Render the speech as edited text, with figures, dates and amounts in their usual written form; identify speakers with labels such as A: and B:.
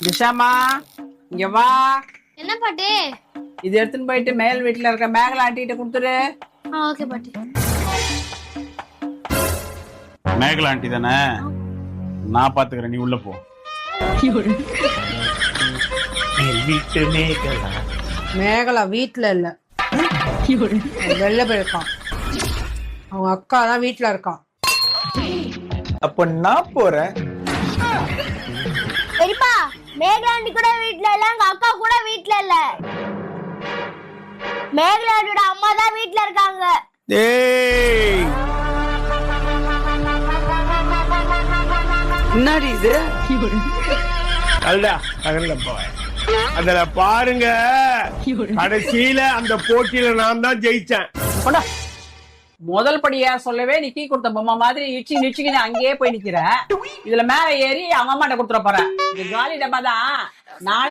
A: திஷாமா, இங்க வா.
B: என்ன பாட்டி?
A: இது எடுத்துன்னு போயிட்டு மேல் வீட்டுல இருக்க மேகலா ஆண்டிகிட்ட கொடுத்துரு.
B: ஓகே பாட்டி.
C: மேகலா ஆண்டி தானே, நான் பாத்துக்கிறேன், நீ உள்ள போ.
D: வீட்டு மேகலா.
E: மேகலா வீட்டுல இல்ல, வெளில போயிருக்கான். அவங்க அக்கா தான் வீட்டுல இருக்கான்.
D: அப்ப நான் போறேன்.
B: பெரியப்பா, மேகலாண்டி கூட வீட்ல இல்ல, எங்க அக்கா கூட வீட்ல இல்ல. மேகலாண்டியோட அம்மா தான் வீட்ல இருக்காங்க.
D: ஏய்,
A: என்னடி இது?
D: அல்ல அகல்ல போய் அதுல பாருங்க, கடைசியில அந்த போட்டியில நான் தான் ஜெயிச்சேன்.
A: போடா. முதல் படியா சொல்லவே நீ கீ கொடுத்த பொம்மை மாதிரி இச்சி நிச்சுக்கு அங்கேயே போய் நிக்கிற. இதுல மேல ஏறி அவங்க அம்மாட்ட கொடுத்துட போற. இது காலி டப்பா தான். நான்